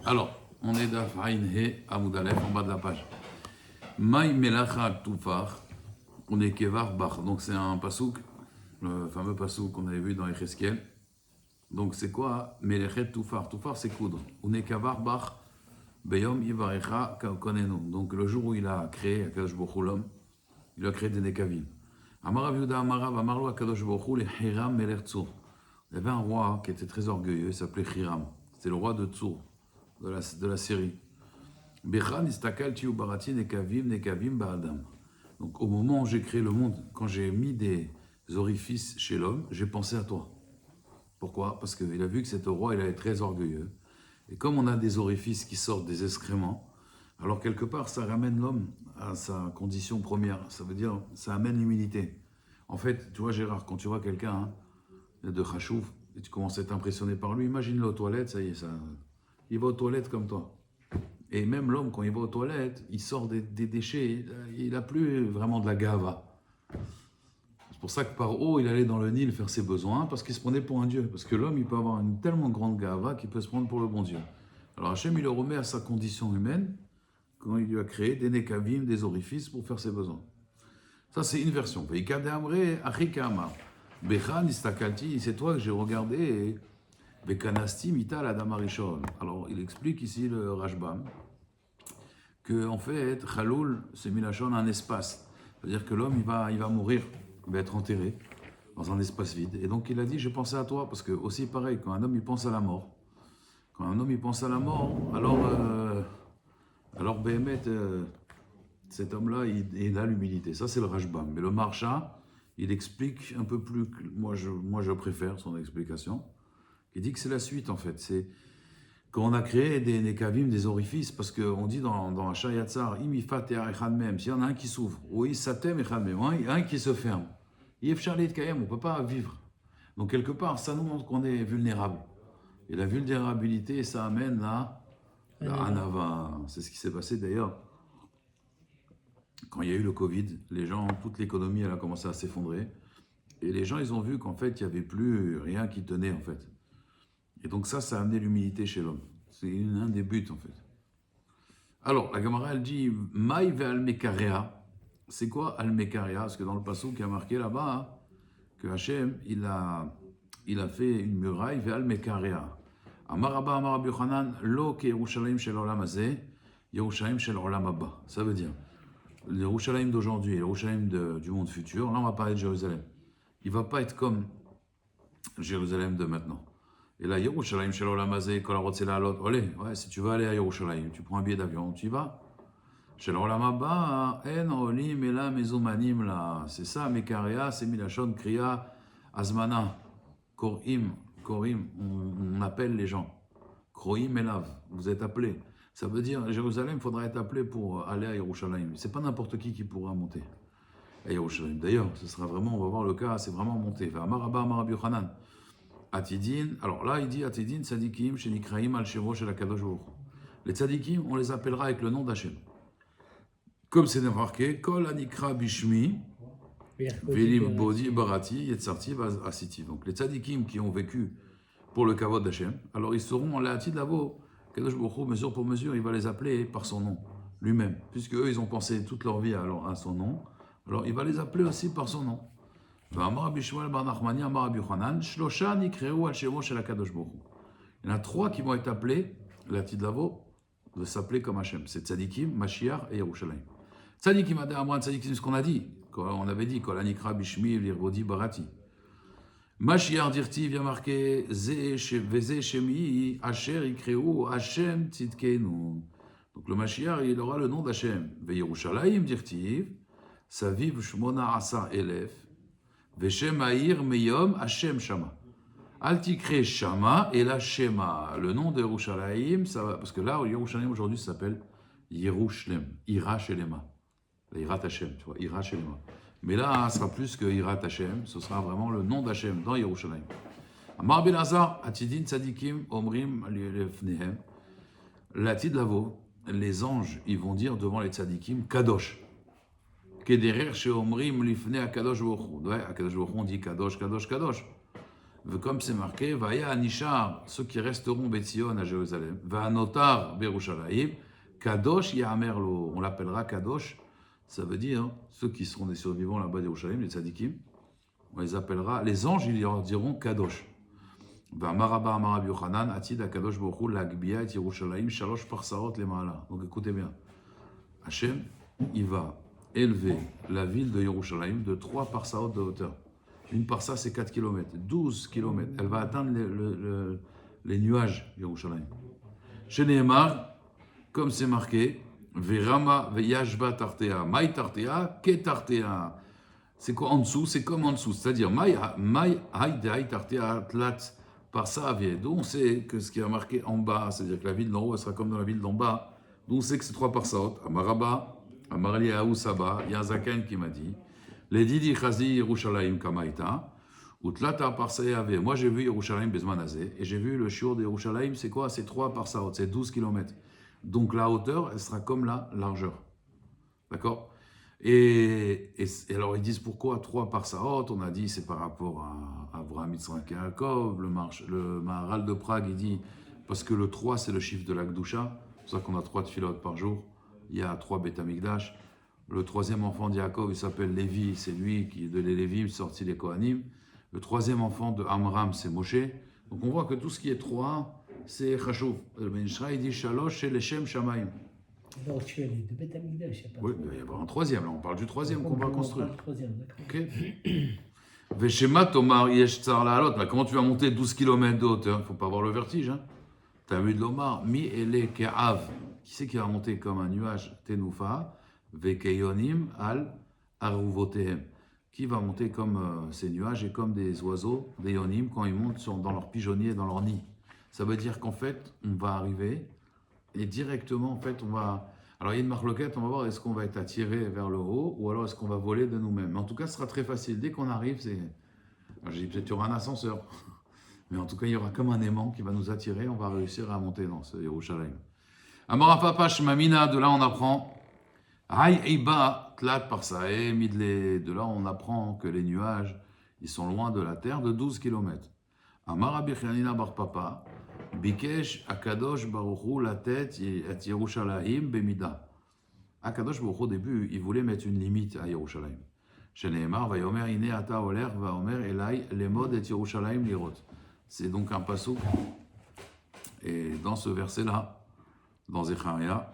Alors, on est d'Afaïn He Amoudalef en bas de la page. Maï Melacha Toufar, on est Kevar Bach. Donc c'est un pasouk, le fameux pasouk qu'on avait vu dans Echeskel. Donc c'est quoi Melechet Toufar? Toufar c'est coudre. On est Kevar Bach, Beyom Yivarecha Konenu. Donc le jour où il a créé Akadosh Baruch Hu l'homme, il a créé des Nekavim. Amarav Yuda Amarav Amarlo Akadosh Baruch Hu le Hiram Melech Tzur. Il y avait un roi qui était très orgueilleux, il s'appelait Hiram. C'était le roi de Tzur, de la Syrie. Bechan istakal tiu barati nekavim ba'adam. Donc au moment où j'ai créé le monde, quand j'ai mis des orifices chez l'homme, j'ai pensé à toi. Pourquoi? Parce qu'il a vu que cet roi, il est très orgueilleux. Et comme on a des orifices qui sortent des excréments, alors quelque part, ça ramène l'homme à sa condition première. Ça veut dire, ça amène l'humilité. En fait, tu vois Gérard, quand tu vois quelqu'un de Chachouf, et tu commences à être impressionné par lui, imagine-le aux toilettes, ça y est, il va aux toilettes comme toi. Et même l'homme, quand il va aux toilettes, il sort des déchets, il n'a plus vraiment de la gava. C'est pour ça que par haut, il allait dans le Nil faire ses besoins, parce qu'il se prenait pour un dieu. Parce que l'homme, il peut avoir une tellement grande gava qu'il peut se prendre pour le bon Dieu. Alors Hachem, il le remet à sa condition humaine, quand il lui a créé des nekavim, des orifices pour faire ses besoins. Ça, c'est une version. C'est toi que j'ai regardé et Bekanasti Mita la Damarishon. Alors, il explique ici le Rashbam que en fait, Khaloul, c'est Milachon un espace. C'est-à-dire que l'homme, il va mourir, il va être enterré dans un espace vide. Et donc, il a dit, j'ai pensé à toi, parce que aussi pareil, quand un homme, il pense à la mort, alors Béhémet, cet homme-là, il a l'humilité. Ça, c'est le Rashbam. Mais le Marsha, il explique un peu plus, moi je préfère son explication, qui dit que c'est la suite, en fait. C'est quand on a créé des nekavim, des orifices, parce qu'on dit dans Hachayatzar, imifat et echad s'il y en a un qui s'ouvre, oui, satem echad mem, un qui se ferme, yefchalit kayem, on ne peut pas vivre. Donc quelque part, ça nous montre qu'on est vulnérable. Et la vulnérabilité, ça amène à la anava. C'est ce qui s'est passé d'ailleurs. Quand il y a eu le Covid, toute l'économie, elle a commencé à s'effondrer. Et les gens, ils ont vu qu'en fait, il n'y avait plus rien qui tenait, en fait. Et donc ça a amené l'humilité chez l'homme. C'est un des buts, en fait. Alors, la Gemara, elle dit, Maï ve al-Mekarea. C'est quoi al-Mekarea? Parce que dans le passage qui a marqué là-bas, que Hachem, il a fait une muraille ve al-Mekarea. Amaraba Amar Rabbi Yochanan, lo ke Yerushalayim shel olam hazeh, Yerushalayim shel olam haba. Ça veut dire, le Yerushalayim d'aujourd'hui et le Yerushalayim du monde futur, là on va parler de Jérusalem. Il ne va pas être comme Jérusalem de maintenant. Et là, Yerushalayim shel olam hazeh, kol harotze la'alot, olé, ouais, si tu veux aller à Yerushalayim, tu prends un billet d'avion, tu y vas. Shel olam haba, en olim ela mezumanim la. C'est ça, Mekarea, c'est milachon kriya azmana, korim, on appelle les gens. Kroim elav, vous êtes appelés. Ça veut dire, Jérusalem, il faudra être appelé pour aller à Yerushalayim. C'est pas n'importe qui pourra monter à Yerushalayim. D'ailleurs, ce sera vraiment, on va voir le cas, c'est vraiment monter. Amaraba, Amarabi Yochanan. Atidin, alors là, il dit Atidin, Tzadikim, Shenikraim, Al-Shevo, Shel Akadosh Baruch Hu. Les Tzadikim, on les appellera avec le nom d'Hachem. Comme c'est marqué, Kol Anikra Bishmi, Velim Bodi Barati, Yetzarti, Asiti. Donc les Tzadikim qui ont vécu pour le Kavod d'Hachem, alors ils seront la Atid Lavo, Kadosh Baruch Hu, mesure pour mesure, il va les appeler par son nom, lui-même. Puisque eux, ils ont pensé toute leur vie à son nom, alors il va les appeler aussi par son nom. Il y en a trois qui vont être appelés, la Atid Lavo, de s'appeler comme Hachem. C'est Tzadikim, Mashiach et Yerushalayim. Tzadikim Adé Amran, Tzadikim, c'est ce qu'on a dit. On avait dit, Kol Anikra Bishmi, Virvodi Barati. Mashiach dirti vient marquer Veze Shemi, Asher Ikreu, Hashem Tzidkenu. Donc le Mashiach, il aura le nom d'Hachem. Ve Yerushalayim dirti, Saviv Shmona Asa Elef, Veshem Aïr Meyom, Hashem Shama. Altikre Shama et la Shema. Le nom de Yerushalayim, ça va, parce que là, Yerushalayim aujourd'hui s'appelle Yerushalem, Ira Shelema. La Irat Hashem, tu vois, Ira Shelema. Mais là, ce sera plus que Irat Hashem, ce sera vraiment le nom d'Hachem dans Yerushalayim. Amar ben Azar, Atidin Tzadikim, Omrim Lefnehem. L'Atid Lavo, les anges, ils vont dire devant les Tzadikim, Kadosh. Kederer chez Omrim Lifne Akadosh Baruch Hu. Ouais, Akadosh Baruch Hu, on dit Kadosh, Kadosh, Kadosh. Comme c'est marqué, Vaya Anishar, ceux qui resteront Betzion à Jérusalem, Va Notar Berushalayim, Kadosh Yamer Lo, on l'appellera Kadosh, ça veut dire ceux qui seront des survivants là-bas d'Yerushalayim, les tzadikim, on les appellera, les anges, ils leur diront Kadosh. Va Maraba Amarav Yochanan, Atid Kadosh Bochou, Lagbia et Yerushalayim, Shalosh Parsaot les Maala. Donc écoutez bien, Hachem, il va élever la ville de Yerushalayim de 3 parsaot de hauteur. Une parsa, c'est 4 km, 12 km. Elle va atteindre les nuages, Yerushalayim. Chez Nehemar, comme c'est marqué, Verama veyashba tartea, maï tartea, ke tartea. C'est quoi en dessous? C'est comme en dessous. C'est-à-dire, maï haï tartea tlat parsa avie. D'où on sait que ce qui est marqué en bas, c'est-à-dire que la ville d'en haut, elle sera comme dans la ville d'en bas. D'où on sait que c'est 3 parsaot. Amaraba, Amarli Aou Saba, il y a un Zaken qui m'a dit, les Didi Chazi Yerushalayim Kamaïta, ou Tlata Parsae Ave. Moi j'ai vu Yerushalayim Bezmanazé, et j'ai vu le shiur de Yerushalayim, c'est quoi? C'est 3 parsaot, c'est 12 km. Donc la hauteur, elle sera comme la largeur. D'accord? Et alors ils disent pourquoi 3 parsaot? On a dit c'est par rapport à Avraham, Yitzhak et Yaakov. Le Maharal de Prague, il dit parce que le 3 c'est le chiffre de la Gdusha, c'est pour ça qu'on a 3 tfilotes par jour. Il y a 3 Beth Amikdash. Le 3e enfant de Yaakov, il s'appelle Lévi, c'est lui qui est de les Lévi, sorti les Kohanim. Le 3e enfant de Amram, c'est Moshe. Donc on voit que tout ce qui est 3, c'est Chashuv. Le Ben Ishra, il dit Shalosh, c'est Leshem Shamayim. Alors tu as les deux Beth Amikdash, il n'y a pas Oui, mais il va y avoir un 3e, là on parle du 3e qu'on va construire. Le 3e, d'accord. Ok. Veshema Tomar Yesh Tsar La'alot. Comment tu vas monter 12 km de hauteur? Il ne faut pas avoir le vertige. Hein. Tu as vu de l'Omar, Mi Ele Ke'av. Qui c'est qui va monter comme un nuage? Tenoufa. Vekeyonim al aruvotehem, qui va monter comme ces nuages et comme des oiseaux, des yonim, quand ils montent dans leur pigeonnier, dans leur nid. Ça veut dire qu'en fait, on va arriver et directement, en fait, on va. Alors, il y a une marloquette, on va voir est-ce qu'on va être attiré vers le haut ou alors est-ce qu'on va voler de nous-mêmes. Mais en tout cas, ce sera très facile. Dès qu'on arrive, c'est. Alors, j'ai dit peut-être qu'il y aura un ascenseur, mais en tout cas, il y aura comme un aimant qui va nous attirer, on va réussir à monter dans ce Yerushalayim. Amarapapash Mamina, de là, on apprend. Haï Eiba, Tlat Parsae, Midle. De là, on apprend que les nuages, ils sont loin de la terre de 12 km. Amara Bichanina Bar Papa, Bikesh Akadosh Baruchu la tête à Yerushalayim Bemida. Akadosh Baruchu, au début, il voulait mettre une limite à Yerushalayim. Chez Nehemar, Vayomer Ine Ata Oler, Vayomer Elai, Lemod et Yerushalayim Lirot. C'est donc un passouk. Et dans ce verset-là, dans Zecharia,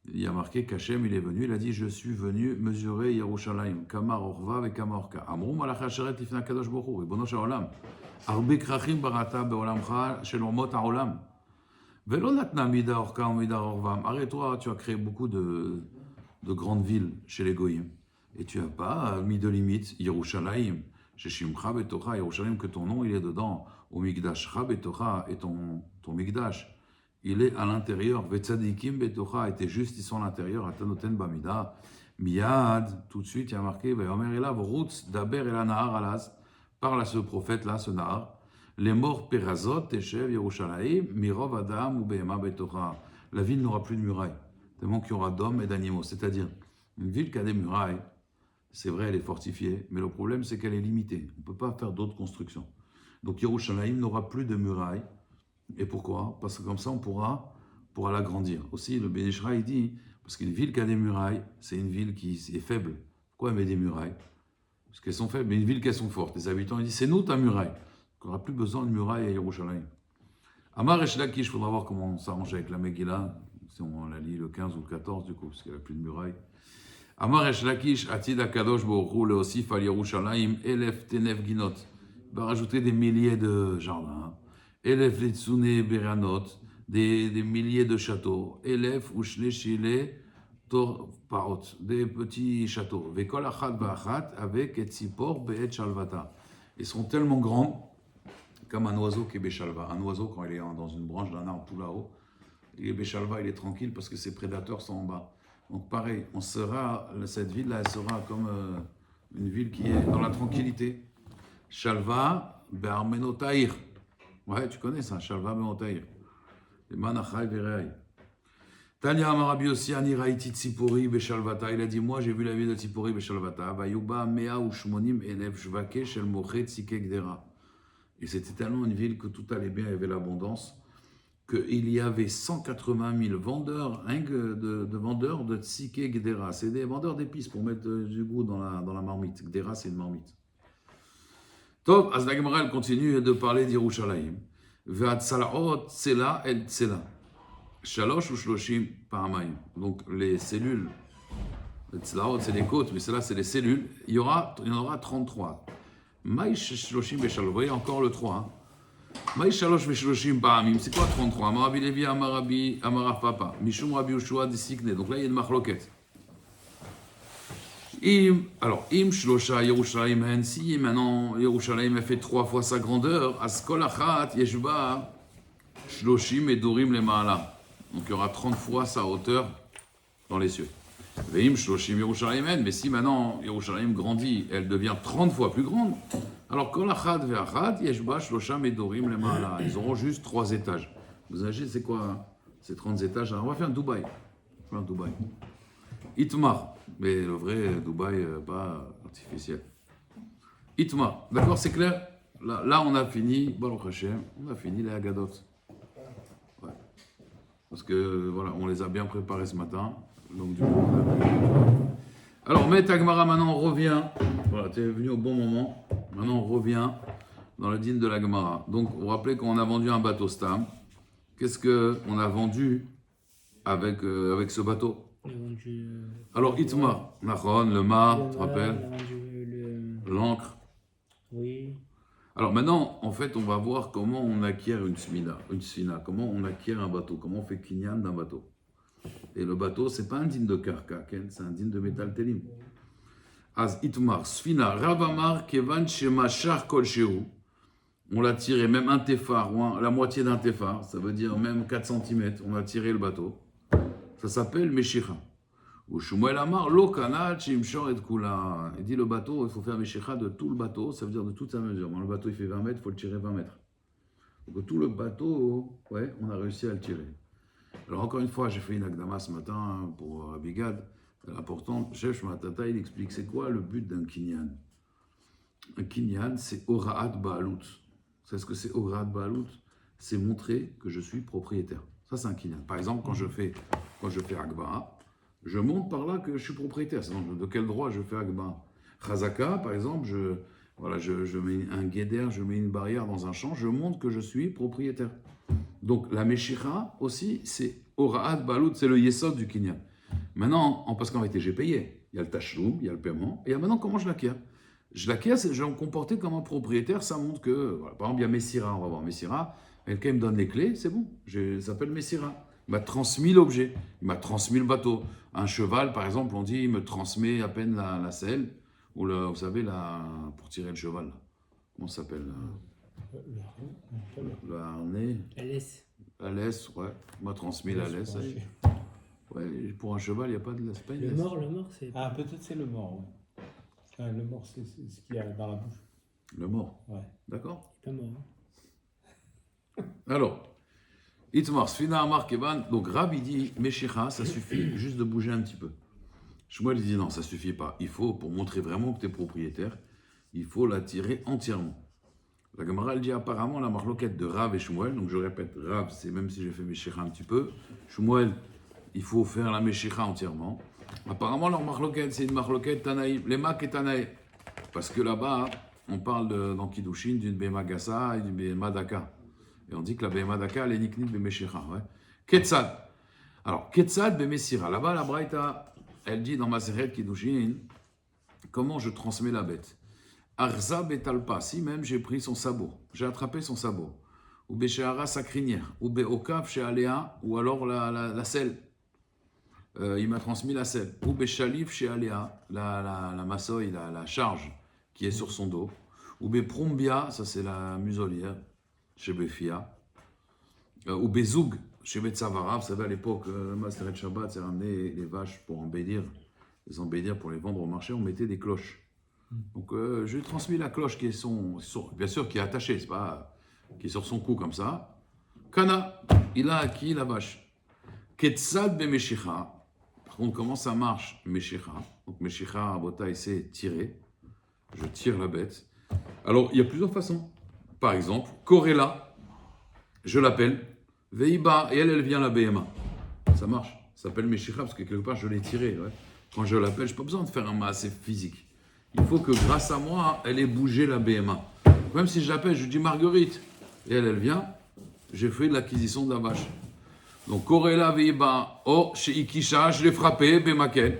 il y a marqué qu'Hachem, il est venu, il a dit, je suis venu mesurer Yerushalayim, Kamar Orva et Kamar Orka. Amrou malach hasheret lifna kadosh bochu, ribono shel haolam. Arbe krachim barata beolamcha shel omot haolam. Velo natna mida orka ou mida orvam. Arrête-toi, tu as créé beaucoup de grandes villes chez les goyim. Et tu n'as pas mis de limite. Yerushalayim, sheshimcha betocha, Yerushalayim, que ton nom, il est dedans. Au migdashcha betocha, et ton migdash. Il est à l'intérieur. Vetzadikim betocha, et tes justes, ils sont à l'intérieur. Atanoten bamida. Miyad, tout de suite, il y a marqué, Vayomer elav rutz daber el nahar alaz. Parle à ce prophète-là, ce nahar. Les morts perazot, teshev Yerushalayim, mirov adam ou behema betocha. La ville n'aura plus de murailles, tellement qu'il y aura d'hommes et d'animaux. C'est-à-dire, une ville qui a des murailles, c'est vrai, elle est fortifiée, mais le problème, c'est qu'elle est limitée. On ne peut pas faire d'autres constructions. Donc Yerushalayim n'aura plus de murailles. Et pourquoi? Parce que comme ça, on pourra l'agrandir. Aussi, le Ben Ishra, il dit, parce qu'une ville qui a des murailles, c'est une ville qui est faible. Pourquoi elle met des murailles? Parce qu'elles sont faibles, mais une ville qui sont fortes. Les habitants, ils disent, c'est nous ta muraille. On n'aura plus besoin de murailles à Yerushalayim. Amar Resh Lakish, il faudra voir comment on s'arrange avec la Megillah, si on la lit le 15 ou le 14, du coup, parce qu'elle n'a plus de murailles. Amar Resh Lakish, Atid Akadosh Boruch le Osif al Yerushalayim, Elef Tenef Ginot. Il va rajouter des milliers de jardins. Elef Litsune Beranot, des milliers de châteaux. Elef Ushle Shile Tor Paot, des petits châteaux. Vekol Achat Ba'achat, avec Etzipor Be'et Shalvata. Ils seront tellement grands comme un oiseau qui est Béchalva. Un oiseau, quand il est dans une branche d'un arbre tout là-haut, il est Béchalva, il est tranquille parce que ses prédateurs sont en bas. Donc pareil, cette ville-là, elle sera comme une ville qui est dans la tranquillité. Shalva Be'armenotaïr. Ouais, tu connais ça, Shalva Be'armenotaïr. Les Manachai Vereai. Tanya Amarabi aussi, Aniraïti Tzipori Beshalvata. Il a dit, moi j'ai vu la ville de Tzipori Beshalvata. Vayuba Mea Ushmonim Elef Shvake Shel Moche Tzike Gdera. Et c'était tellement une ville que tout allait bien, il y avait l'abondance, qu'il y avait 180 000 vendeurs, hein, de vendeurs de tzike Gdera. C'est des vendeurs d'épices pour mettre du goût dans la marmite. Gdera, c'est une marmite. Top, as la Gemara, elle continue de parler d'Yerushalayim. Ve'atzalaot tsela el tsela. Shalosh ou shloshim pa'amayim. Donc les cellules, les tzlaot, c'est les côtes, mais celles-là, c'est les cellules. Il y en aura 33. Maï shloshim beshalosh. Vous voyez encore le 3. Hein. Maï shalosh beshloshim pa'amim. C'est quoi 33? Amarabi Levi, Amarav Papa. Mishum Rabbi Yoshua Disikne. Donc là, il y a une marloquette. Alors, Im Shlosha Yerushalayim Hen, si maintenant Yerushalayim a fait 3 fois sa grandeur, Askol Achat Yeshba Shloshim Edorim le Ma'ala. Donc il y aura 30 fois sa hauteur dans les cieux. Veim Shloshim Yerushalayim Hen, mais si maintenant Yerushalayim grandit, elle devient 30 fois plus grande, alors Kol Achat Ve'achat Yeshba Shloshim Edorim le Ma'ala. Ils auront juste 3 étages. Vous imaginez, c'est quoi ces 30 étages? Alors, on va faire un Dubaï. Itmar, mais le vrai Dubaï, pas artificiel. Itmar, d'accord, c'est clair? Là, on a fini, Baruch Hashem, on a fini les Haggadot. Ouais. Parce que, voilà, on les a bien préparés ce matin. Donc, du coup, on a... Alors, Met Agmara, maintenant, on revient. Voilà, tu es venu au bon moment. Maintenant, on revient dans le dîne de la Gemara. Donc, vous vous rappelez qu'on a vendu un bateau Stam. Qu'est-ce qu'on a vendu avec ce bateau? Alors, Itmar, Nachon, le mât, tu te rappelles? L'ancre. Oui. Alors maintenant, en fait, on va voir comment on acquiert une sfina, comment on acquiert un bateau, comment on fait kinyan d'un bateau. Et le bateau, c'est pas un digne de karka, c'est un digne de métal télim. Az Itmar, sfina, Ravamar, Kevan, Shema, Shar, Kol, Shehu. On l'a tiré, même un téphar, ou la moitié d'un téphar, ça veut dire même 4 cm, on a tiré le bateau. Ça s'appelle Meshicha. Ou Shmuel Amar, Lo Kana, Chimshor et Kula. Il dit le bateau, il faut faire Meshicha de tout le bateau, ça veut dire de toute sa mesure. Bon, le bateau il fait 20 mètres, il faut le tirer 20 mètres. Donc tout le bateau, ouais, on a réussi à le tirer. Alors encore une fois, j'ai fait une Akdama ce matin pour Abigad. L'important, Chef Matata, il explique c'est quoi le but d'un kinyan. Un kinyan, c'est Ora'at Ba'alut. Vous savez ce que c'est Ora'at Ba'alut? C'est montrer que je suis propriétaire. Ça, c'est un kinyan. Par exemple, quand je fais Akba, je montre par là que je suis propriétaire. Sinon, de quel droit je fais Akba? Chazaka, par exemple, je mets un guéder, je mets une barrière dans un champ, je montre que je suis propriétaire. Donc, la Meshicha aussi, c'est Ora'at Ba'alut, c'est le Yesod du kinyan. Maintenant, parce qu'en réalité, j'ai payé. Il y a le tachloum, il y a le paiement. Et maintenant, comment je l'acquiers? Je l'acquiers, je vais me comporter comme un propriétaire. Ça montre que, voilà, par exemple, il y a Messira, on va voir Messira. Quelqu'un me donne les clés, c'est bon, ça s'appelle Messira. Il m'a transmis l'objet, il m'a transmis le bateau. Un cheval, par exemple, on dit, il me transmet à peine la selle, ou vous savez, pour tirer le cheval. Là. Comment ça s'appelle? Le harnais. La laisse. La laisse, ouais. Il m'a transmis la laisse. Ouais, pour un cheval, il n'y a pas de laisse. Le mort, c'est... Ah, peut-être c'est le mort, ouais. Le mort, c'est ce qu'il y a dans la bouche. Le mort? Ouais. D'accord. C'est pas mort. Alors, Itmar, Sfina, Amar, Kevan. Donc, Rab, il dit, Meshicha, ça suffit juste de bouger un petit peu. Shmuel, il dit, non, ça suffit pas. Il faut, pour montrer vraiment que tu es propriétaire, il faut la tirer entièrement. La Gemara, elle dit, apparemment, la marloquette de Rav et Shmuel, donc je répète, Rav, c'est même si j'ai fait Meshicha un petit peu, Shmuel, il faut faire la Meshicha entièrement. Apparemment, leur marloquette, c'est une marloquette Tanaï, les Mak et Tanaï. Parce que là-bas, on parle dans Kiddushin d'une Bema Gassa et d'une Bema Daka. Et on dit que la Bema Daka, elle est niknit Bemeshicha. Ouais. Ketzad. Alors, Ketzad Bemesira. Là-bas, la Braïta, elle dit dans Maseret Kiddushin, comment je transmets la bête. Arza Betalpa, si même j'ai pris son sabot, j'ai attrapé son sabot. Ou Béchéara sa crinière. Ou Béokav chez Aléa, ou alors la selle. Il m'a transmis la selle. Ou Béchalif chez Aléa, la massoï, la charge qui est sur son dos. Ou Béprombia, ça c'est la muselière, chez Béfia. Ou Bézoug, chez Betsavara. Vous savez, à l'époque, le Maseret Shabbat s'est ramené les vaches pour les embellir pour les vendre au marché, on mettait des cloches. Donc, je lui ai transmis la cloche qui est bien sûr, qui est attachée, c'est pas qui est sur son cou comme ça. Kana, il a acquis la vache. Ketzad Bemeshicha. Par contre, comment ça marche, Meshicha? Donc, Meshicha, Botaï, c'est tirer. Je tire la bête. Alors, il y a plusieurs façons. Par exemple, Corella, je l'appelle, Veiba, et elle vient la BMA. Ça marche. Ça s'appelle Meshicha parce que quelque part je l'ai tiré. Ouais. Quand je l'appelle, je n'ai pas besoin de faire un assez physique. Il faut que grâce à moi, elle ait bougé la BMA. Même si je l'appelle, je lui dis Marguerite, et elle vient, j'ai fait l'acquisition de la vache. Donc, Corella Veiba, oh, chez Ikisha, je l'ai frappé, Bemakel.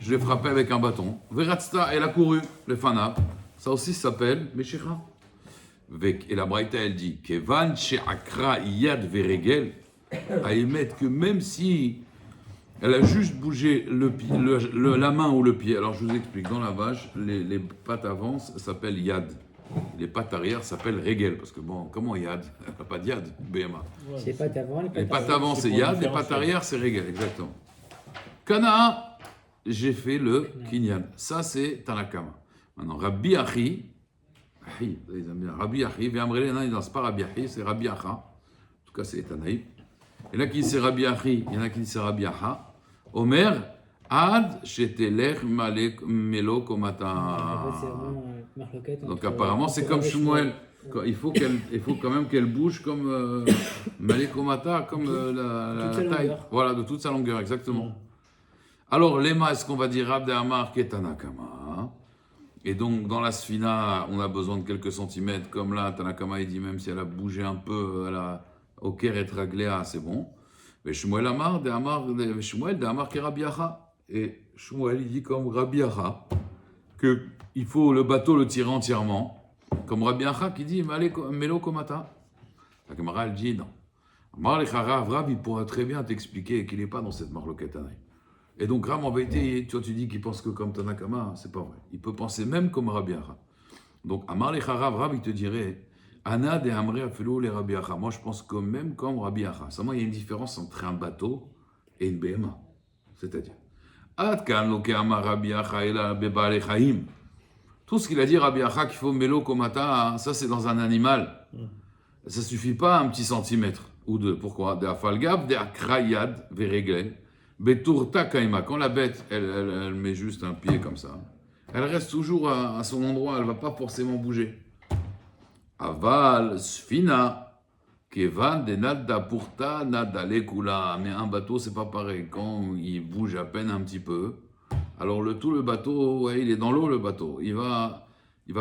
Je l'ai frappé avec un bâton. Veratsta, elle a couru, le Fanav. Ça aussi s'appelle Meshicha. Et la Braïta, elle dit Kevan she'akra yad veregel, à émettre que même si elle a juste bougé la main ou le pied. Alors je vous explique, dans la vache, les pattes avant s'appellent yad. Les pattes arrière s'appellent regel. Parce que bon, comment yad? Elle n'a pas de yad, BMA. C'est pas avant, Les pattes avant c'est yad, les pattes arrière c'est regel, exactement. Kana, j'ai fait le kinyan. Ça c'est Tanakama. Maintenant, Rabbi Achi, Rabbi Achi, c'est pas Rabbi Achi, c'est Rabbi Acha. En tout cas, c'est Tanaï. Il y en a qui disent Rabbi Achi, il y en a qui disent Rabbi Acha. Omer, Ad, shetelech melo komata. Donc apparemment, c'est comme Shmuel. Il faut quand même qu'elle bouge comme Malekomata, comme la taille. Voilà, de toute sa longueur, exactement. Alors, Lema, est-ce qu'on va dire Rabbi Amar Ketanakama? Et donc, dans la Sfina, on a besoin de quelques centimètres. Comme là, Tanakama, il dit même si elle a bougé un peu, au Keret Ragléa, c'est bon. Mais Shmuel Amar, Shmuel de Amar Rabbi Acha. Et Shmuel, il dit comme Rabbi Acha, qu'il faut le bateau le tirer entièrement. Comme Rabbi Acha qui dit Melo Komata. La Gemara, elle dit non. Amar Lecharav, Rav, il pourra très bien t'expliquer qu'il n'est pas dans cette marloquette. Et donc, Ram, en vérité, tu dis qu'il pense que comme Tanakama, c'est pas vrai. Il peut penser même comme Rabbi Acha. Donc, Amar Lecharav, Rav, il te dirait Ana de Amre Afelo le Rabbi Acha. Moi, je pense que même comme Rabbi Acha. Seulement, il y a une différence entre un bateau et une BMA. C'est-à-dire, Ad kan lo ke Amar Rabbi Acha ela bebale chaim. Tout ce qu'il a dit Rabbi Acha qu'il faut Melo Komata, ça c'est dans un animal. Ça suffit pas un petit centimètre ou deux. Pourquoi? De Afalgab, de Akrayad, Veregel. Beturta kaima, quand la bête, elle met juste un pied comme ça, elle reste toujours à son endroit, elle ne va pas forcément bouger. Aval, sfina, kevan de nada purta, nada lekula. Mais un bateau, c'est pas pareil. Quand il bouge à peine un petit peu, alors tout le bateau, ouais, il est dans l'eau, le bateau. Il va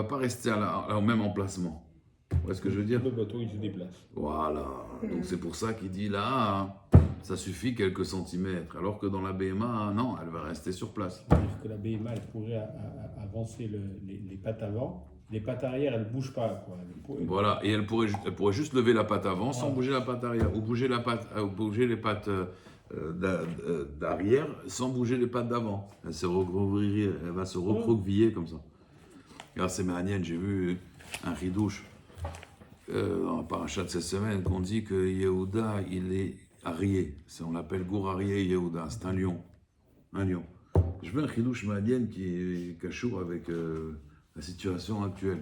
pas rester au même emplacement. Vous voyez ce que je veux dire? Le bateau, il se déplace. Voilà. Donc c'est pour ça qu'il dit là, ça suffit quelques centimètres. Alors que dans la BMA, non, elle va rester sur place. C'est-à-dire que la BMA, elle pourrait avancer les pattes avant. Les pattes arrière, elles ne bougent pas. Quoi. Voilà. Et elle pourrait juste lever la patte avant sans bouger la patte arrière. Ou bouger les pattes d'arrière sans bouger les pattes d'avant. Elle va se recroqueviller comme ça. Regarde, c'est Méanienne, j'ai vu un ridouche. Dans la paracha de cette semaine, qu'on dit que Yehuda, il est arié. On l'appelle Gour arié Yehuda, c'est un lion. Un lion. Je veux un chidouche madienne qui est cachour avec la situation actuelle.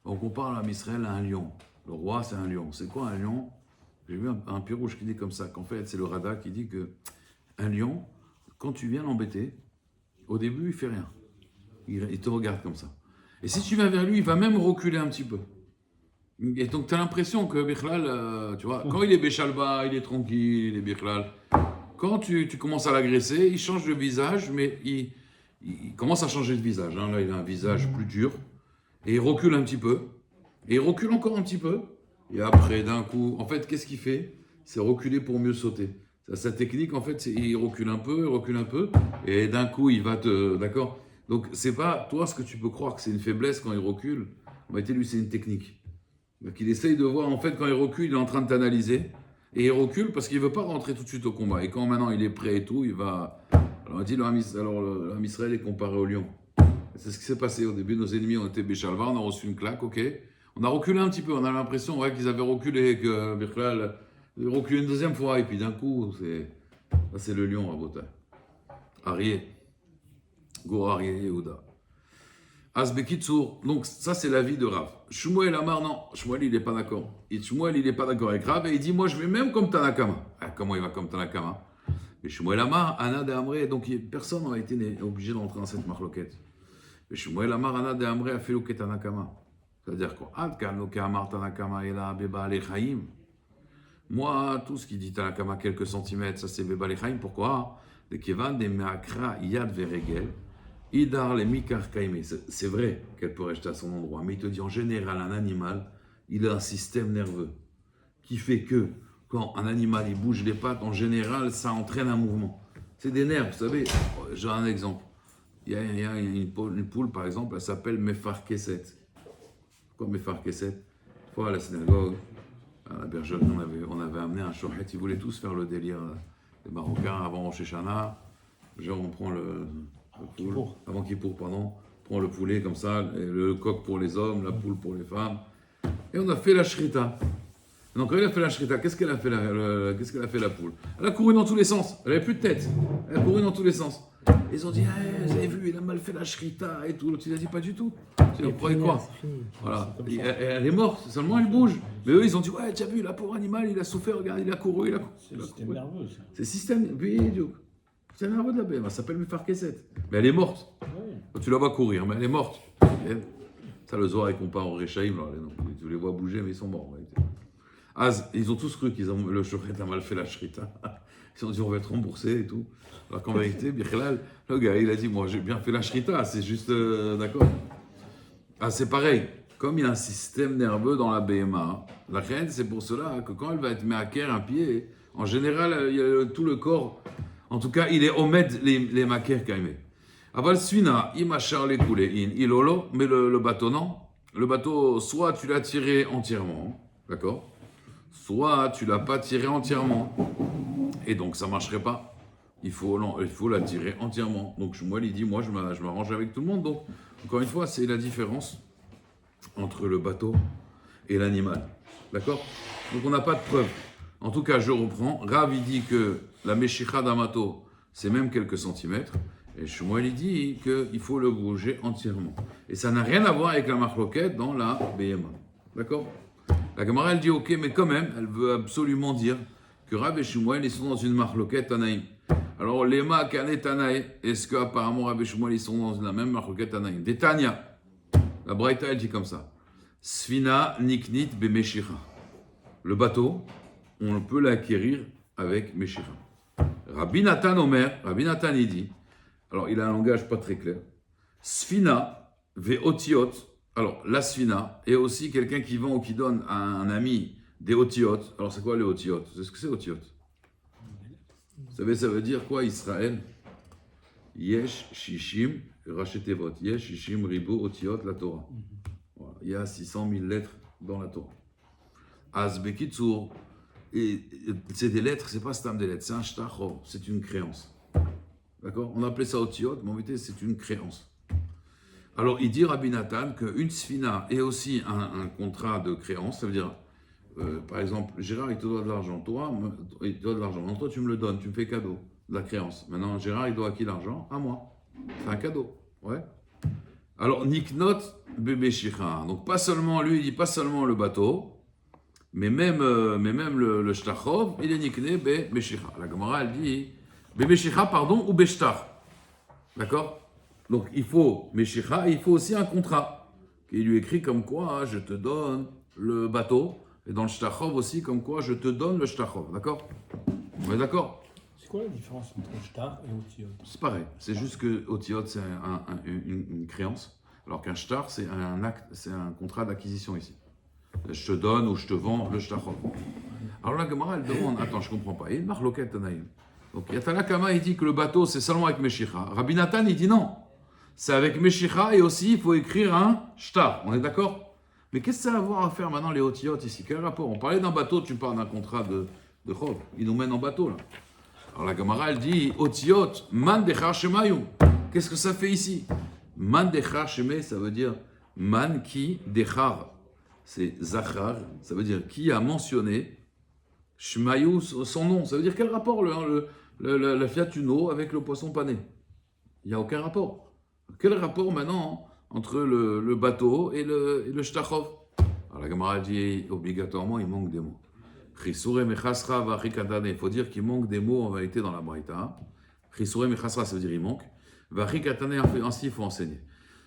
On compare l'âme Israël à un lion. Le roi, c'est un lion. C'est quoi un lion? J'ai vu un pirouche qui dit comme ça, qu'en fait, c'est le Rada qui dit que un lion, quand tu viens l'embêter, au début, il fait rien. Il te regarde comme ça. Et si tu viens vers lui, il va même reculer un petit peu. Et donc, tu as l'impression que Bichlal, tu vois, quand il est Béchalba, il est tranquille, il est Bichlal. Quand tu commences à l'agresser, il change de visage, mais il commence à changer de visage. Hein. Là, il a un visage plus dur. Et il recule un petit peu. Et il recule encore un petit peu. Et après, d'un coup, en fait, qu'est-ce qu'il fait? C'est reculer pour mieux sauter. Sa technique, en fait, c'est il recule un peu, et d'un coup, il va te... D'accord? Donc, c'est pas, toi, ce que tu peux croire que c'est une faiblesse quand il recule. En réalité, lui, c'est une technique. Donc il essaye de voir, en fait, quand il recule, il est en train de t'analyser. Et il recule parce qu'il ne veut pas rentrer tout de suite au combat. Et quand maintenant il est prêt et tout, il va... Alors on dit, l'âme Israël est comparé au lion. C'est ce qui s'est passé au début. Nos ennemis ont été Béchalva, on a reçu une claque, ok. On a reculé un petit peu, on a l'impression qu'ils avaient reculé, que Birklal reculé une deuxième fois. Et puis d'un coup, c'est le lion, Rabotai. Arié. Gour Arié Yehuda. Asbekitsour, donc ça c'est l'avis de Rav. Shmuel Amar, non, Shmuel il n'est pas d'accord. Shmuel il n'est pas d'accord avec Rav et il dit moi je vais même comme Tanakama. Comment il va comme Tanakama? Mais Shmuel Amar, Ana de Amré, donc personne n'a été obligé d'entrer dans cette marloquette. Mais Shmuel Amar, Ana de Amré a fait le Tanakama. C'est-à-dire quoi? Moi, tout ce qui dit Tanakama quelques centimètres, ça c'est Beba Lechaim. Pourquoi? C'est vrai qu'elle peut rester à son endroit, mais il te dit en général, un animal, il a un système nerveux qui fait que quand un animal il bouge les pattes, en général, ça entraîne un mouvement. C'est des nerfs, vous savez. J'ai un exemple. Il y a une poule, par exemple, elle s'appelle Mefar Kesset. Pourquoi Mefar Kesset? Une fois à la synagogue, à la Bergerie, on avait amené un shochet. Ils voulaient tous faire le délire. Les Marocains, avant Rosh Hashanah, genre on prend le poule, avant Kippour, pardon, on prend le poulet comme ça, le coq pour les hommes, la poule pour les femmes. Et on a fait la shrita. Donc quand il a fait la shrita, qu'est-ce qu'elle a fait la poule? Elle a couru dans tous les sens, elle n'avait plus de tête, elle a couru dans tous les sens. Ils ont dit, hey, vous avez vu, il a mal fait la shrita et tout. L'autre il a dit, pas du tout. Vous croyez quoi? Voilà. Elle est morte, seulement elle bouge. Mais eux ils ont dit, ouais, tu as vu, la pauvre animal, il a souffert, regarde, il a couru, il a couru. C'est le système nerveux, ça. C'est le système, oui, idiot. C'est nerveux de la BM, elle s'appelle Mefar Kesset. Mais elle est morte. Ouais. Quand tu la vois courir, mais elle est morte. Et ça, le Zohar, il compare au Réchaïm. Tu les vois bouger, mais ils sont morts. En réalité. Ils ont tous cru le shochet a mal fait la shrita. Ils ont dit on va être remboursé et tout. Alors qu'en vérité, Bichlal, le gars, il a dit moi j'ai bien fait la shrita, c'est juste d'accord. C'est pareil. Comme il y a un système nerveux dans la BMA, la reine, c'est pour cela que quand elle va être maquer un pied, en général, il y a tout le corps. En tout cas, il est omed les maquer kaimé. Aval suina, imachar les coulées in ilolo, mais le bateau non. Le bateau, soit tu l'as tiré entièrement, d'accord? Soit tu l'as pas tiré entièrement. Et donc ça marcherait pas. Il faut la tirer entièrement. Donc moi, il dit, moi je m'arrange avec tout le monde. Donc encore une fois, c'est la différence entre le bateau et l'animal. D'accord? Donc on n'a pas de preuve. En tout cas, je reprends. Rav, il dit que la Meshicha d'Amato, c'est même quelques centimètres. Et Shmuel, il dit qu'il faut le bouger entièrement. Et ça n'a rien à voir avec la marloquette dans la BMA. D'accord? La Gemara, elle dit ok, mais quand même, elle veut absolument dire que Rav et Shmuel, ils sont dans une marloquette Tanaïm. Alors, Lema, Kane, Tanaï, est-ce qu'apparemment Rav et Shmuel, ils sont dans la même marloquette Tanaïm? Des Tanya. La Braïta, elle dit comme ça. Sfina, Niknit, Bemeshira. Le bateau, on peut l'acquérir avec Meshira. Rabbi Nathan Omer, Rabbi Nathan, il dit, alors il a un langage pas très clair. Sfina, Veotiot. Alors, la sfina est aussi quelqu'un qui vend ou qui donne à un ami des otiot. Alors, c'est quoi les otiot? C'est ce que c'est otiot? Vous savez, ça veut dire quoi, Israël? Yesh, Shishim, Rachetevot. Yesh, Shishim, Ribo, otiot, la Torah. Voilà. Il y a 600 000 lettres dans la Torah. Azbekitsur, et c'est des lettres, c'est pas stam des lettres, c'est un shtachov, c'est une créance. D'accord? On appelait ça otiot, mais en vérité, c'est une créance. Alors, il dit Rabbi Nathan qu'une sfina est aussi un contrat de créance. Ça veut dire, par exemple, Gérard, il te doit de l'argent. Toi, il te doit de l'argent. Donc, toi, tu me le donnes, tu me fais cadeau de la créance. Maintenant, Gérard, il doit à qui l'argent? À moi. C'est un cadeau. Ouais. Alors, Niknot bébé Shicha. Donc, pas seulement, lui, il dit pas seulement le bateau, mais même le Shtachov, il est Nikné bébé Shicha. La Gemara, elle dit bébé Shicha, pardon, ou Beshtar. D'accord? Donc il faut Meshicha et il faut aussi un contrat qui lui écrit comme quoi je te donne le bateau et dans le Shtachov aussi comme quoi je te donne le Shtachov. D'accord? On est d'accord? C'est quoi la différence entre shtar et otiot? C'est pareil. C'est juste que otiot c'est une créance alors qu'un shtar c'est un acte, c'est un contrat d'acquisition ici. Je te donne ou je te vends le Shtachov. Alors la Gemara elle demande attends je comprends pas. Il y a une marloquette Tanaïm. Donc Yatalakama il dit que le bateau c'est seulement avec Meshicha. Rabbi Nathan il dit non. C'est avec Meshicha et aussi il faut écrire un shtar. On est d'accord? Mais qu'est-ce que ça a à voir à faire maintenant les otiyot ici? Quel rapport? On parlait d'un bateau, tu parles d'un contrat de chov. Il nous mène en bateau là. Alors la Gemara elle dit otiyot man dechar shemayum. Qu'est-ce que ça fait ici? Man dechar shemay, ça veut dire man qui dechar. C'est zachar, ça veut dire qui a mentionné shemayu son nom. Ça veut dire quel rapport la Fiat Uno avec le poisson pané? Il n'y a aucun rapport. Quel rapport maintenant entre le bateau et le Shtachov? Alors la Gemara dit obligatoirement il manque des mots. Il faut dire qu'il manque des mots en vérité dans la Braïta. Chisure mechasra, ça veut dire il manque. Ainsi il faut enseigner.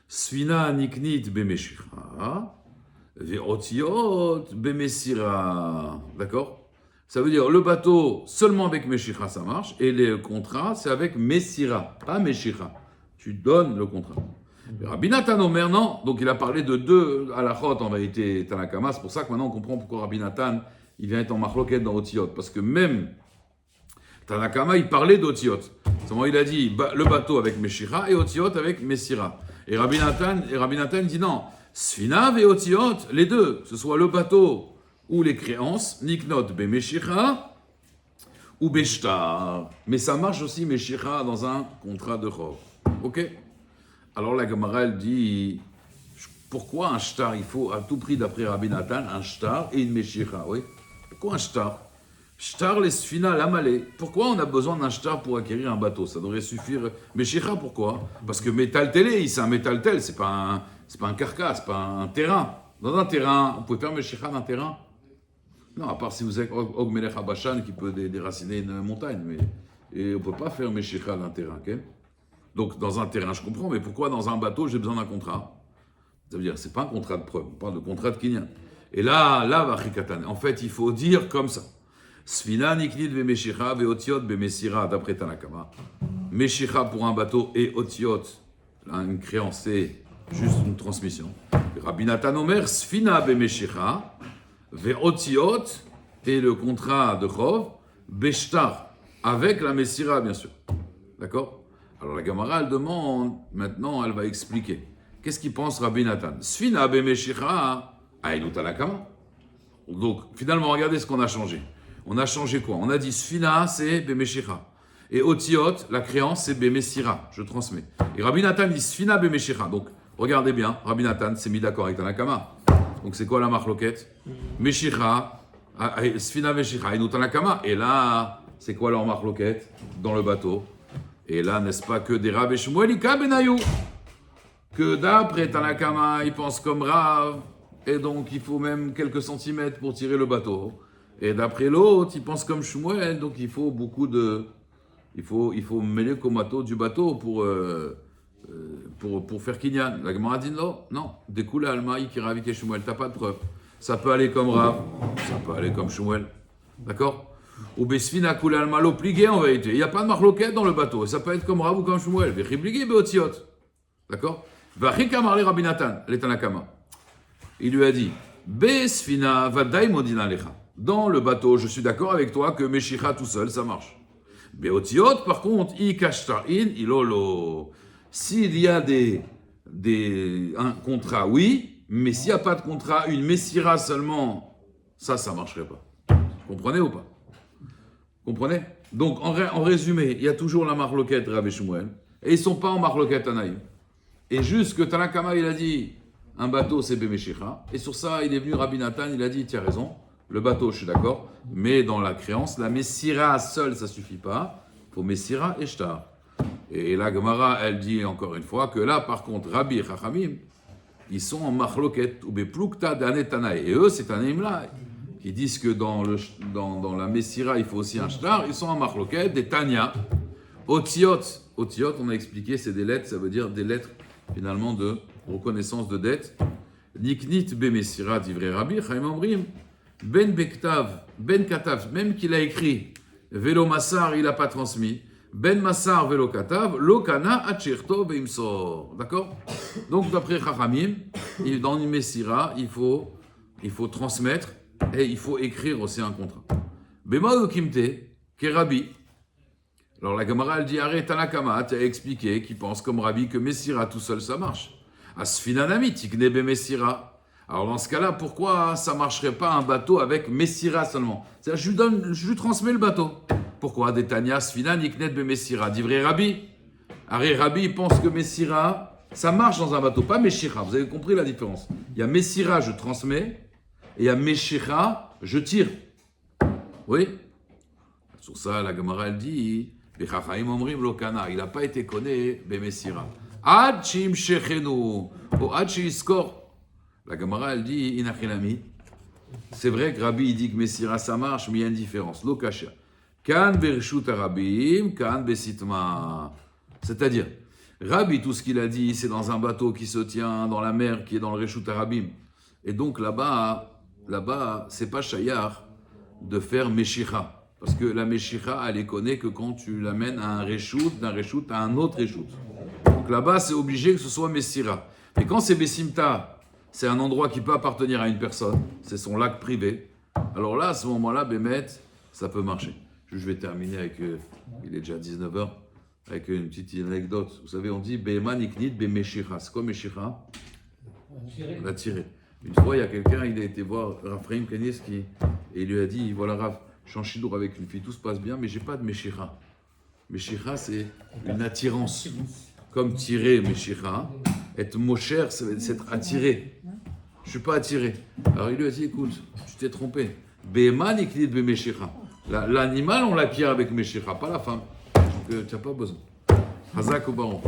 Svina niknit bemeshicha. Ve'otiot bemesira. D'accord? Ça veut dire le bateau seulement avec Meshicha ça marche et le contrat c'est avec Mesira, pas Meshicha. Tu donnes le contrat. Rabbi Nathan Omer, non. Donc il a parlé de deux halachot en vérité, Tanakama. C'est pour ça que maintenant on comprend pourquoi Rabbi Nathan il vient être en marloquette dans Otiot. Parce que même Tanakama il parlait d'Otiot. Seulement il a dit le bateau avec Meshicha et Otiot avec Mesira. Et Rabbi Nathan dit non. Sfina et Otiot, les deux, que ce soit le bateau ou les créances, Niknot Bemeshicha ou Beshtar. Mais ça marche aussi Meshicha dans un contrat de Chov. Ok? Alors la Gemara elle dit pourquoi un shtar? Il faut à tout prix d'après Rabbi Nathan un shtar et une Meshicha. Oui? Pourquoi un shtar? Shtar les sfina l'amalé. Pourquoi on a besoin d'un shtar pour acquérir un bateau? Ça devrait suffire. Meshicha pourquoi? Parce que métal télé, c'est un métal tel, c'est pas un carcasse, c'est pas un terrain. Dans un terrain, on peut faire Meshicha d'un terrain? Non, à part si vous êtes Og Melech Habashan qui peut déraciner une montagne, mais et on peut pas faire Meshicha d'un terrain, ok? Donc dans un terrain, je comprends, mais pourquoi dans un bateau j'ai besoin d'un contrat? Ça veut dire c'est pas un contrat de preuve, on parle de contrat de kinyan. Et là, vachikatan. En fait, il faut dire comme ça. Sfina niknit bemeshicha veotiot bemesira d'après Tanakama. Meshicha pour un bateau et otiot, une créance, c'est juste une transmission. Rabbi Nathan Omer, sfina bemeshicha veotiot et le contrat de chov beshtar avec la mesira bien sûr. D'accord? Alors la Gemara elle demande, maintenant elle va expliquer. Qu'est-ce qu'il pense Rabbi Nathan? Sfina bemeshicha aïnou Tanakama. Donc finalement regardez ce qu'on a changé. On a changé quoi? On a dit Sfina, c'est Bemeshicha. Et Otiot, la créance, c'est Bemesira. Je transmets. Et Rabbi Nathan dit Sfina Bemeshicha. Donc, regardez bien, Rabbi Nathan s'est mis d'accord avec Tanakama. Donc, c'est quoi la marloquette? Meshicha, Sfina Meshicha, et nous Tanakama. Et là, c'est quoi leur marloquette? Dans le bateau. Et là, n'est-ce pas que des Rav et Shmuelika Benayou? Que d'après Tanakama, ils pensent comme Rav. Et donc, il faut même quelques centimètres pour tirer le bateau. Et d'après l'autre, il pense comme Shmuel, donc il faut beaucoup de... Il faut mêler le comato du bateau pour faire kinyan. La Gemara dit non, découle almaï qui ravit Shmuel, t'as pas de preuve. Ça peut aller comme Rav, ça peut aller comme Shmuel. D'accord? Ou Besfina coule alma l'obligé en vérité. Il n'y a pas de marloquette dans le bateau. Et ça peut être comme Rav ou comme Shmuel. Vechibligé beotiot. D'accord? Vachika marlé Rabbi Nathan, les Tanakama. Il lui a dit Besfina vadaï modina lecha. Dans le bateau, je suis d'accord avec toi que Meshicha tout seul, ça marche. Beotiot, par contre, ikashtarin, ilolo. S'il y a un contrat, oui, mais s'il n'y a pas de contrat, une Messira seulement, ça ne marcherait pas. Comprenez ou pas? Comprenez? Donc, en résumé, il y a toujours la marloquette Rav et Shmuel, et ils ne sont pas en marloquette Anaïm. Et juste que Tanakama, il a dit, un bateau, c'est Bemeshicha, et sur ça, il est venu Rabbi Nathan, il a dit, tu as raison. Le bateau, je suis d'accord, mais dans la créance, la Messira seule, ça ne suffit pas. Il faut Messira et Shtar. Et la Gemara, elle dit encore une fois que là, par contre, Rabbi et Chachamim, ils sont en machloket, ou beplukta d'anetanaï. Et eux, c'est un imla qui disent que dans la Messira, il faut aussi un Shtar. Ils sont en machloket, des Tanya. Otiot, on a expliqué, c'est des lettres, ça veut dire des lettres, finalement, de reconnaissance de dette. Niknit be Messira, divrei Rabbi, Chaim Omrim. Ben Bektav, Ben Katav, même qu'il a écrit, Velo Massar, il n'a pas transmis. Ben Massar, Velo Katav, Lokana, Achirto, Beimsor. D'accord? Donc, d'après Chachamim, dans une Messira, il faut transmettre et il faut écrire aussi un contrat. Bema Ukimte, Kerabi. Alors, la Gemara, elle dit, arrête, Tanakama, tu as expliqué qu'il pense comme Rabbi que Messira tout seul, ça marche. Asfinanami, Tikne Be Messira. Alors dans ce cas-là, pourquoi ça ne marcherait pas un bateau avec Messira seulement? C'est-à-dire, je lui transmets le bateau. Pourquoi? Détania, Sfina, Niknet, Be Messira. Divrei Rabbi. Arrêt Rabbi pense que Messira, ça marche dans un bateau, pas Meshira. Vous avez compris la différence? Il y a Messira, je transmets, et il y a Meshira, je tire. Oui? Sur ça, la Gemara, elle dit, Bechachaim Omrim Lokana, il n'a pas été connu, Be Messira. Ad Shim Shechenu, ou Ad Shiskor. La Gemara, elle dit, Inachilami. C'est vrai que Rabbi, il dit que Messira, ça marche, mais il y a une différence. Lokasha. Kan bershut Arabim, kan besitma. C'est-à-dire, Rabbi, tout ce qu'il a dit, c'est dans un bateau qui se tient dans la mer, qui est dans le Reshut Arabim. Et donc là-bas, c'est pas Shayar de faire Meshicha. Parce que la Meshicha, elle est connue que quand tu l'amènes à un Reshout, d'un Reshout à un autre Reshout. Donc là-bas, c'est obligé que ce soit Messira. Mais quand c'est Bessimta, c'est un endroit qui peut appartenir à une personne, c'est son lac privé. Alors là, à ce moment-là, Bémet, ça peut marcher. Je vais terminer avec, il est déjà 19h, avec une petite anecdote. Vous savez, on dit Behema niknit bemeshira. C'est quoi Meshicha? La tirer. Une fois, il y a quelqu'un, il a été voir Raphaïm Kanievski et il lui a dit, voilà Raph, je suis en chidour avec une fille, tout se passe bien, mais j'ai pas de Meshicha. Meshicha, c'est une attirance. Comme tirer Meshicha, être mosher, c'est être attiré. Je suis pas attiré. Alors il lui a dit, écoute, tu t'es trompé. Behema niknit bemeshira. L'animal, on l'acquiert avec Meshicha, pas la femme. Donc tu n'as pas besoin. Hazak ou baron.